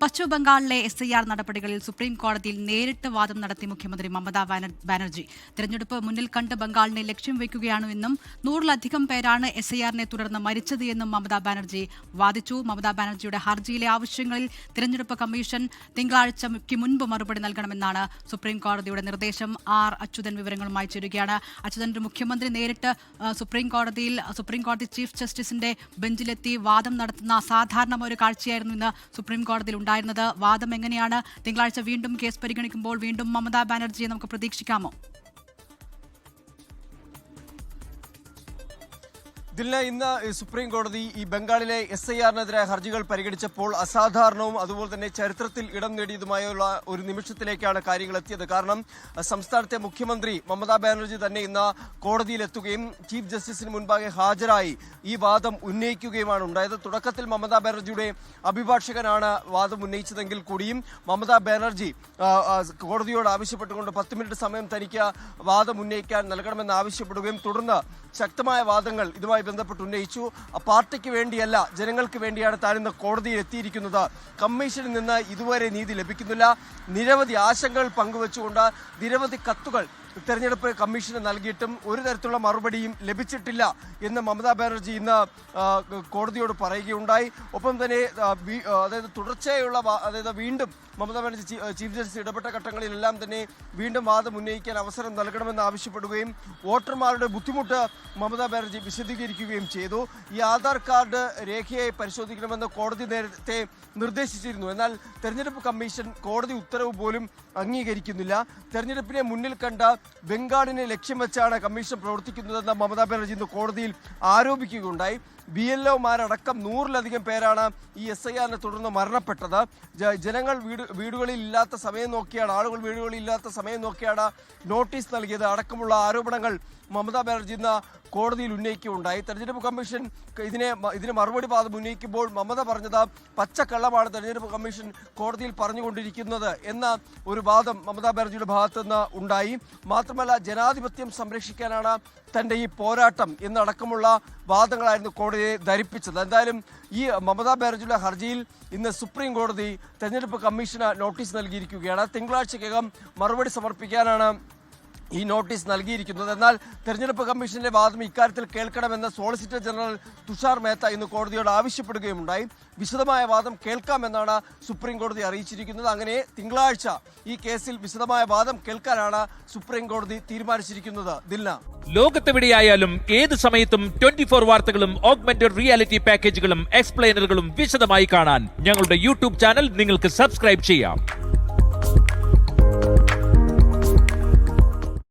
പശ്ചിമബംഗാളിലെ SIR നടപടികളിൽ supreme കോടതിയിൽ നേരിട്ട് വാദം നടത്തി മുഖ്യമന്ത്രി മമതാ ബാനർജി. തെരഞ്ഞെടുപ്പ് മുന്നിൽ കണ്ട് ബംഗാളിനെ ലക്ഷ്യം വയ്ക്കുകയാണെന്നും 100-ലധികം പേരാണ് SIRനെ തുടർന്ന് മരിച്ചത് എന്നും മമതാ ബാനർജി വാദിച്ചു. മമതാ ബാനർജിയുടെ ഹർജിയിലെ ആവശ്യങ്ങളിൽ തെരഞ്ഞെടുപ്പ് കമ്മീഷൻ തിങ്കളാഴ്ചയ്ക്ക് മുൻപ് മറുപടി നൽകണമെന്നാണ് സുപ്രീം കോടതിയുടെ നിർദ്ദേശം. അച്യുതൻ വിവരങ്ങളുമായി ചേരുകയാണ്. അച്യുതൻ, മുഖ്യമന്ത്രി നേരിട്ട് സുപ്രീം കോടതി ചീഫ് ജസ്റ്റിസിന്റെ ബെഞ്ചിലെത്തി വാദം നടത്തുന്ന സാധാരണ ഒരു കാഴ്ചയായിരുന്നു ഇന്ന് സുപ്രീം കോടതിയിൽ ഉണ്ടായിരുന്നത്. വാദം എങ്ങനെയാണ്? തിങ്കളാഴ്ച വീണ്ടും കേസ് പരിഗണിക്കുമ്പോൾ വീണ്ടും മമതാ ബാനർജിയെ നമുക്ക് പ്രതീക്ഷിക്കാമോ? ഇന്ന് സുപ്രീം കോടതി ഈ ബംഗാളിലെ SIRനെതിരായ ഹർജികൾ പരിഗണിച്ചപ്പോൾ അസാധാരണവും അതുപോലെ തന്നെ ചരിത്രത്തിൽ ഇടം നേടിയതുമായുള്ള ഒരു നിമിഷത്തിലേക്കാണ് കാര്യങ്ങൾ എത്തിയത്. കാരണം സംസ്ഥാനത്തെ മുഖ്യമന്ത്രി മമതാ ബാനർജി തന്നെ ഇന്ന് കോടതിയിലെത്തുകയും ചീഫ് ജസ്റ്റിസിന് മുൻപാകെ ഹാജരായി ഈ വാദം ഉന്നയിക്കുകയുമാണ് ഉണ്ടായത്. തുടക്കത്തിൽ മമതാ ബാനർജിയുടെ അഭിഭാഷകനാണ് വാദം ഉന്നയിച്ചതെങ്കിൽ കൂടിയും മമതാ ബാനർജി കോടതിയോട് ആവശ്യപ്പെട്ടുകൊണ്ട് 10 മിനിറ്റ് സമയം തനിക്ക് വാദം ഉന്നയിക്കാൻ നൽകണമെന്ന് ആവശ്യപ്പെടുകയും തുടർന്ന് ശക്തമായ വാദങ്ങൾ ഇതുമായി ബന്ധപ്പെട്ട് ഉന്നയിച്ചു. പാർട്ടിക്ക് വേണ്ടിയല്ല, ജനങ്ങൾക്ക് വേണ്ടിയാണ് താൻ ഇന്ന് കോടതിയിൽ എത്തിയിരിക്കുന്നത്. കമ്മീഷനിൽ നിന്ന് ഇതുവരെ നീതി ലഭിക്കുന്നില്ല. നിരവധി ആശങ്കകൾ പങ്കുവച്ചുകൊണ്ട് നിരവധി കത്തുകൾ തെരഞ്ഞെടുപ്പ് കമ്മീഷന് നൽകിയിട്ടും ഒരു തരത്തിലുള്ള മറുപടിയും ലഭിച്ചിട്ടില്ല എന്ന് മമതാ ബാനർജി ഇന്ന് കോടതിയോട് പറയുകയുണ്ടായി. ഒപ്പം തന്നെ അതായത് തുടർച്ചയായുള്ള വീണ്ടും മമതാ ബാനർജി ചീഫ് ജസ്റ്റിസ് ഇടപെട്ട ഘട്ടങ്ങളിലെല്ലാം തന്നെ വീണ്ടും വാദം ഉന്നയിക്കാൻ അവസരം നൽകണമെന്ന് ആവശ്യപ്പെടുകയും വോട്ടർമാരുടെ ബുദ്ധിമുട്ട് മമതാ ബാനർജി വിശദീകരിക്കുകയും ചെയ്തു. ഈ ആധാർ കാർഡ് രേഖയായി പരിശോധിക്കണമെന്ന് കോടതി നേരത്തെ നിർദ്ദേശിച്ചിരുന്നു. എന്നാൽ തെരഞ്ഞെടുപ്പ് കമ്മീഷൻ കോടതി ഉത്തരവ് പോലും അംഗീകരിക്കുന്നില്ല. തെരഞ്ഞെടുപ്പിനെ മുന്നിൽ കണ്ട ബംഗാളിനെ ലക്ഷ്യം വെച്ചാണ് കമ്മീഷൻ പ്രവർത്തിക്കുന്നതെന്ന് മമതാ ബാനർജി ഇന്ന് കോടതിയിൽ ആരോപിക്കുകയുണ്ടായി. BLOമാരടക്കം 100-ലധികം പേരാണ് ഈ SIRനെ തുടർന്ന് മരണപ്പെട്ടത്. ജനങ്ങൾ വീടുകളിൽ ഇല്ലാത്ത സമയം നോക്കിയാണ്, ആളുകൾ വീടുകളിൽ ഇല്ലാത്ത സമയം നോക്കിയാണ് നോട്ടീസ് നൽകിയത് അടക്കമുള്ള ആരോപണങ്ങൾ മമതാ ബാനർജി ഇന്ന് കോടതിയിൽ ഉന്നയിക്കുകയുണ്ടായി. തെരഞ്ഞെടുപ്പ് കമ്മീഷൻ ഇതിന് മറുപടി വാദം ഉന്നയിക്കുമ്പോൾ മമത പറഞ്ഞത് പച്ചക്കള്ളമാണ് തെരഞ്ഞെടുപ്പ് കമ്മീഷൻ കോടതിയിൽ പറഞ്ഞുകൊണ്ടിരിക്കുന്നത് എന്ന ഒരു വാദം മമതാ ബാനർജിയുടെ ഭാഗത്തു നിന്ന് ഉണ്ടായി. മാത്രമല്ല, ജനാധിപത്യം സംരക്ഷിക്കാനാണ് തന്റെ ഈ പോരാട്ടം എന്നടക്കമുള്ള വാദങ്ങളായിരുന്നു കോടതിയെ ധരിപ്പിച്ചത്. എന്തായാലും ഈ മമതാ ബാനർജിയുടെ ഹർജിയിൽ ഇന്ന് സുപ്രീം കോടതി തെരഞ്ഞെടുപ്പ് കമ്മീഷന് നോട്ടീസ് നൽകിയിരിക്കുകയാണ്. തിങ്കളാഴ്ചക്കകം മറുപടി സമർപ്പിക്കാനാണ് ഈ നോട്ടീസ് നൽകിയിരിക്കുന്നത്. എന്നാൽ തെരഞ്ഞെടുപ്പ് കമ്മീഷന്റെ വാദം ഇക്കാര്യത്തിൽ കേൾക്കണമെന്ന് സോളിസിറ്റർ ജനറൽ തുഷാർ മേത്ത ഇന്ന് കോടതിയോട് ആവശ്യപ്പെടുകയുണ്ടായി. വിശദമായ വാദം കേൾക്കാമെന്നാണ് സുപ്രീം കോടതി അറിയിച്ചിരിക്കുന്നത്. അങ്ങനെ തിങ്കളാഴ്ച ഈ കേസിൽ വിശദമായ വാദം കേൾക്കാനാണ് സുപ്രീം കോടതി തീരുമാനിച്ചിരിക്കുന്നത്. ലോകത്തെവിടെയായാലും ഏത് സമയത്തും 24 വാർത്തകളും ഓഗ്മെന്റഡ് റിയാലിറ്റി പാക്കേജുകളും എക്സ്പ്ലെയിനറുകളും വിശദമായി കാണാൻ ഞങ്ങളുടെ YouTube ചാനൽ നിങ്ങൾക്ക് സബ്സ്ക്രൈബ് ചെയ്യാം.